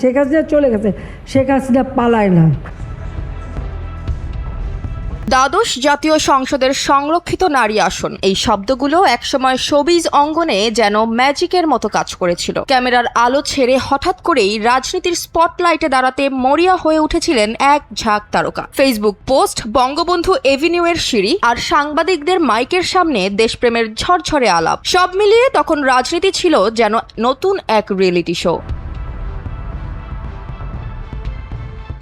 শেখ হাসিনা চলে গেছে, শেখ হাসিনা পালায় না। দ্বাদশ জাতীয় সংসদের সংরক্ষিত নারী আসন, এই শব্দগুলো একসময় শোবিজ অঙ্গনে যেন ম্যাজিকের মতো কাজ করেছিল। ক্যামেরার আলো ছেড়ে হঠাৎ করেই রাজনীতির স্পটলাইটে দাঁড়াতে মরিয়া হয়ে উঠেছিলেন এক ঝাঁক তারকা। ফেসবুক পোস্ট, বঙ্গবন্ধু এভিনিউয়ের সিঁড়ি আর সাংবাদিকদের মাইকের সামনে দেশপ্রেমের ঝরঝরে আলাপ, সব মিলিয়ে তখন রাজনীতি ছিল যেন নতুন এক রিয়েলিটি শো।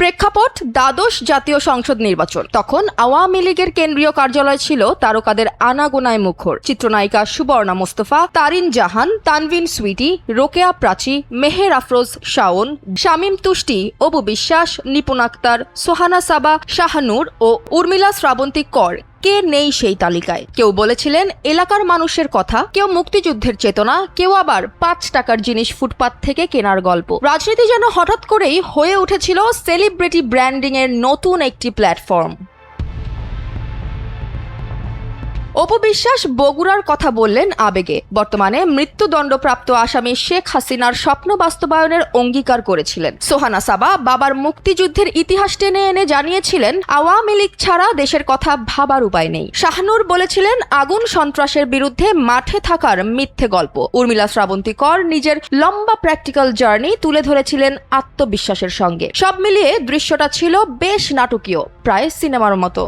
প্রেক্ষাপট দ্বাদশ জাতীয় সংসদ নির্বাচন। তখন আওয়ামী লীগের কেন্দ্রীয় কার্যালয় ছিল তারকাদের আনাগোনায় মুখর। চিত্রনায়িকা সুবর্ণা মোস্তফা, তারিন জাহান, তানভিন সুইটি, রোকেয়া প্রাচী, মেহের আফরোজ শাওন, শামীম তুষ্টি, অপু বিশ্বাস, নিপুণ আক্তার, সোহানা সাবা, শাহানূর ও উর্মিলা শ্রাবন্তী কর। কে নেই সেই তালিকায়? কেউ বলেছিলেন এলাকার মানুষের কথা, কেউ মুক্তিযুদ্ধের চেতনা, কেউ আবার 5 টাকার জিনিস ফুটপাত থেকে কেনার গল্প। রাজনীতি যেন হঠাৎ করেই হয়ে উঠেছিল সেলিব্রিটি ব্র্যান্ডিং এর নতুন একটি প্ল্যাটফর্ম। অপু বিশ্বাস বগুড়ার কথা বললেন আবেগে। বর্তমানে মৃত্যুদণ্ডপ্রাপ্ত আসামি শেখ হাসিনার স্বপ্ন বাস্তবায়নের অঙ্গীকার করেছিলেন। সোহানা সাবা বাবার মুক্তিযুদ্ধের ইতিহাস টেনে এনে জানিয়েছিলেন আওয়ামী লীগ ছাড়া দেশের কথা ভাবার উপায় নেই। শাহানূর বলেছিলেন আগুন সন্ত্রাসের বিরুদ্ধে মাঠে থাকার মিথ্যে গল্প। উর্মিলা শ্রাবন্তী কর নিজের লম্বা প্র্যাকটিক্যাল জার্নি তুলে ধরেছিলেন আত্মবিশ্বাসের সঙ্গে। সব মিলিয়ে দৃশ্যটা ছিল বেশ নাটকীয়, প্রায় সিনেমার মতো।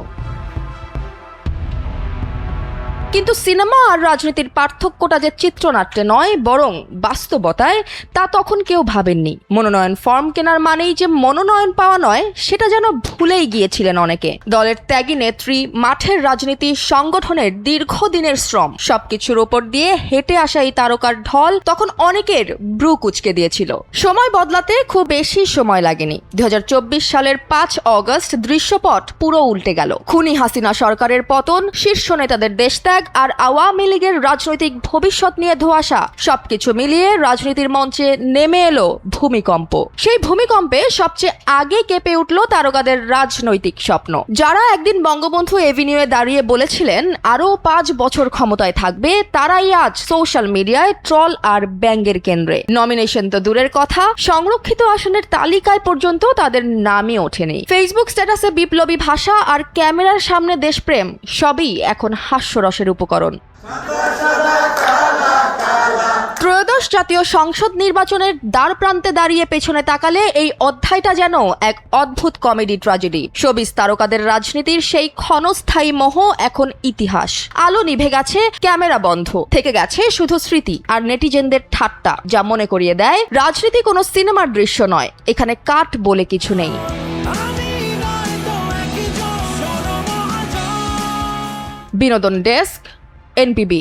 কিন্তু সিনেমা আর রাজনীতির পার্থক্যটা যে চিত্রনাট্যে নয় বরং বাস্তবতায়, তা তখন কেউ ভাবেননি। মনোনয়ন ফর্ম কেনার মানেই যে মনোনয়ন পাওয়া নয়, সেটা যেন ভুলেই গিয়েছিলেন অনেকে। দলের ত্যাগী নেত্রী, মাঠের রাজনীতি, সংগঠনের দীর্ঘদিনের শ্রম, সবকিছুর ওপর দিয়ে হেঁটে আসা এই তারকার ঢল তখন অনেকের ব্রু কুঁচকে দিয়েছিল। সময় বদলাতে খুব বেশি সময় লাগেনি। 2024 সালের 5 অগস্ট দৃশ্যপট পুরো উল্টে গেল। খুনি হাসিনা সরকারের পতন, শীর্ষ নেতাদের দেশত্যাগ আর আওয়ামী লীগের রাজনৈতিক ভবিষ্যৎ নিয়ে ধোঁয়াশা, সবকিছু মিলিয়ে রাজনীতির মঞ্চে নেমে এলো ভূমিকম্প। সেই ভূমিকম্পে সবচেয়ে আগে কেঁপে উঠল তারকাদের রাজনৈতিক স্বপ্ন। যারা একদিন বঙ্গবন্ধু এভিনিউয়ে দাঁড়িয়ে বলেছিলেন আরও 5 বছর ক্ষমতায় থাকবে, তারাই আজ সোশ্যাল মিডিয়ায় ট্রল আর ব্যঙ্গের কেন্দ্রে। নমিনেশন তো দূরের কথা, সংরক্ষিত আসনের তালিকায় পর্যন্ত তাদের নামই ওঠেনি। ফেসবুক স্ট্যাটাসে বিপ্লবী ভাষা আর ক্যামেরার সামনে দেশপ্রেম, সবই এখন হাস্যরসের উপকরণ। ত্রয়োদশ জাতীয় সংসদ নির্বাচনের দ্বার প্রান্তে দাঁড়িয়ে পেছনে তাকালে এই অধ্যায়টা যেন এক অদ্ভুত কমেডি ট্র্যাজেডি। শোবিজ তারকাদের রাজনীতির সেই ক্ষণস্থায়ী মোহ এখন ইতিহাস। আলো নিভে গেছে, ক্যামেরা বন্ধ, থেকে গেছে শুধু স্মৃতি আর নেটিজেনদের ঠাট্টা, যা মনে করিয়ে দেয় রাজনীতি কোনো সিনেমার দৃশ্য নয়, এখানে কাট বলে কিছু নেই। বিনোদন ডেস্ক, NPB।